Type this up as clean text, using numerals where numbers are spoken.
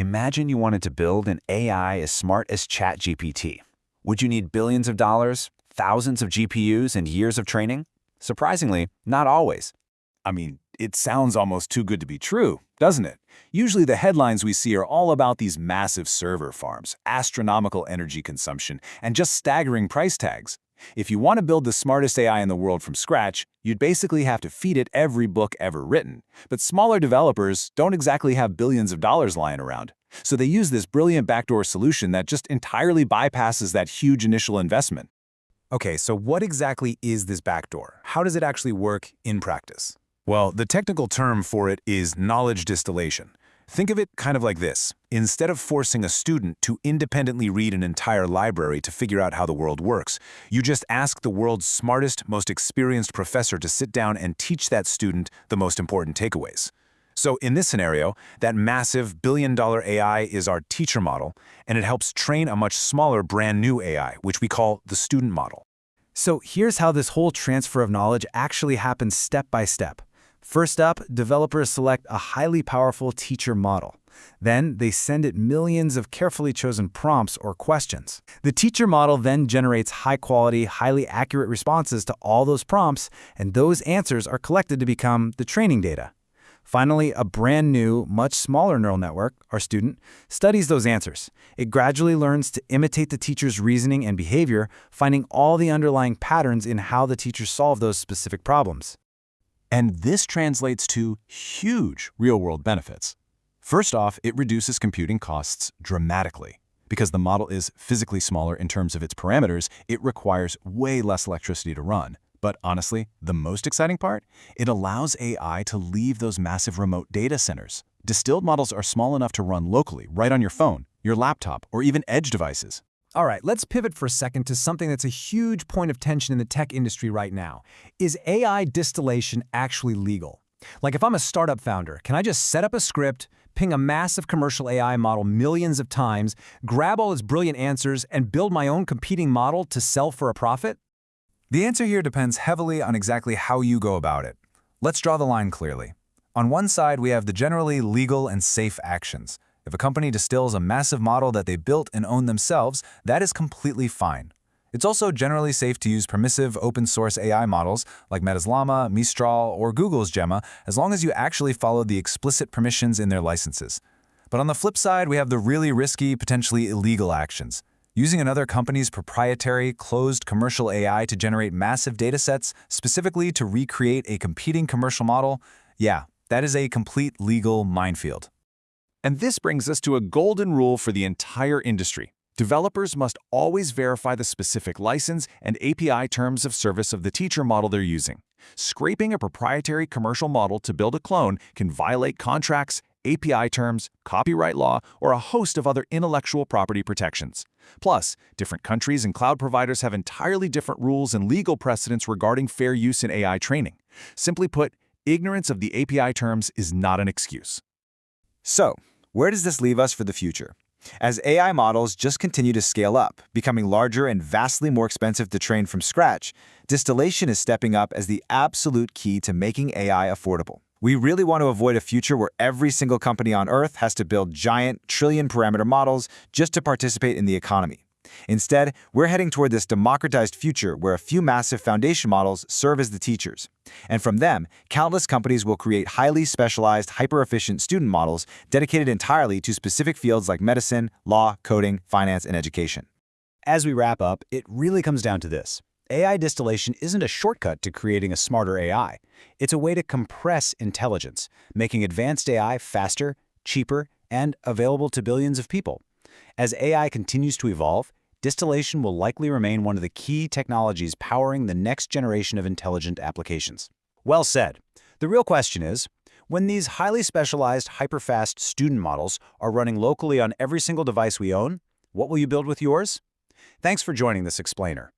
Imagine you wanted to build an AI as smart as ChatGPT. Would you need billions of dollars, thousands of GPUs, and years of training? Surprisingly, not always. I mean, it sounds almost too good to be true, doesn't it? Usually the headlines we see are all about these massive server farms, astronomical energy consumption, and just staggering price tags. If you want to build the smartest AI in the world from scratch, you'd basically have to feed it every book ever written. But smaller developers don't exactly have billions of dollars lying around. So they use this brilliant backdoor solution that just entirely bypasses that huge initial investment. Okay, so what exactly is this backdoor? How does it actually work in practice? Well, the technical term for it is knowledge distillation. Think of it kind of like this. Instead of forcing a student to independently read an entire library to figure out how the world works, you just ask the world's smartest, most experienced professor to sit down and teach that student the most important takeaways. So in this scenario, that massive billion-dollar AI is our teacher model, and it helps train a much smaller brand-new AI, which we call the student model. So here's how this whole transfer of knowledge actually happens step by step. First up, developers select a highly powerful teacher model. Then they send it millions of carefully chosen prompts or questions. The teacher model then generates high-quality, highly accurate responses to all those prompts, and those answers are collected to become the training data. Finally, a brand new, much smaller neural network, our student, studies those answers. It gradually learns to imitate the teacher's reasoning and behavior, finding all the underlying patterns in how the teacher solved those specific problems. And this translates to huge real-world benefits. First off, it reduces computing costs dramatically. Because the model is physically smaller in terms of its parameters, it requires way less electricity to run. But honestly, the most exciting part? It allows AI to leave those massive remote data centers. Distilled models are small enough to run locally, right on your phone, your laptop, or even edge devices. All right, let's pivot for a second to something that's a huge point of tension in the tech industry right now. Is AI distillation actually legal? Like if I'm a startup founder, can I just set up a script, ping a massive commercial AI model millions of times, grab all its brilliant answers, and build my own competing model to sell for a profit? The answer here depends heavily on exactly how you go about it. Let's draw the line clearly. On one side, we have the generally legal and safe actions. If a company distills a massive model that they built and own themselves, that is completely fine. It's also generally safe to use permissive open-source AI models like Meta's Llama, Mistral, or Google's Gemma, as long as you actually follow the explicit permissions in their licenses. But on the flip side, we have the really risky, potentially illegal actions. Using another company's proprietary, closed commercial AI to generate massive datasets specifically to recreate a competing commercial model, yeah, that is a complete legal minefield. And this brings us to a golden rule for the entire industry. Developers must always verify the specific license and API terms of service of the teacher model they're using. Scraping a proprietary commercial model to build a clone can violate contracts, API terms, copyright law, or a host of other intellectual property protections. Plus, different countries and cloud providers have entirely different rules and legal precedents regarding fair use in AI training. Simply put, ignorance of the API terms is not an excuse. So, where does this leave us for the future? As AI models just continue to scale up, becoming larger and vastly more expensive to train from scratch, distillation is stepping up as the absolute key to making AI affordable. We really want to avoid a future where every single company on Earth has to build giant, trillion-parameter models just to participate in the economy. Instead, we're heading toward this democratized future where a few massive foundation models serve as the teachers. And from them, countless companies will create highly specialized, hyper-efficient student models dedicated entirely to specific fields like medicine, law, coding, finance, and education. As we wrap up, it really comes down to this. AI distillation isn't a shortcut to creating a smarter AI. It's a way to compress intelligence, making advanced AI faster, cheaper, and available to billions of people. As AI continues to evolve, distillation will likely remain one of the key technologies powering the next generation of intelligent applications. Well said. The real question is, when these highly specialized, hyperfast student models are running locally on every single device we own, what will you build with yours? Thanks for joining this explainer.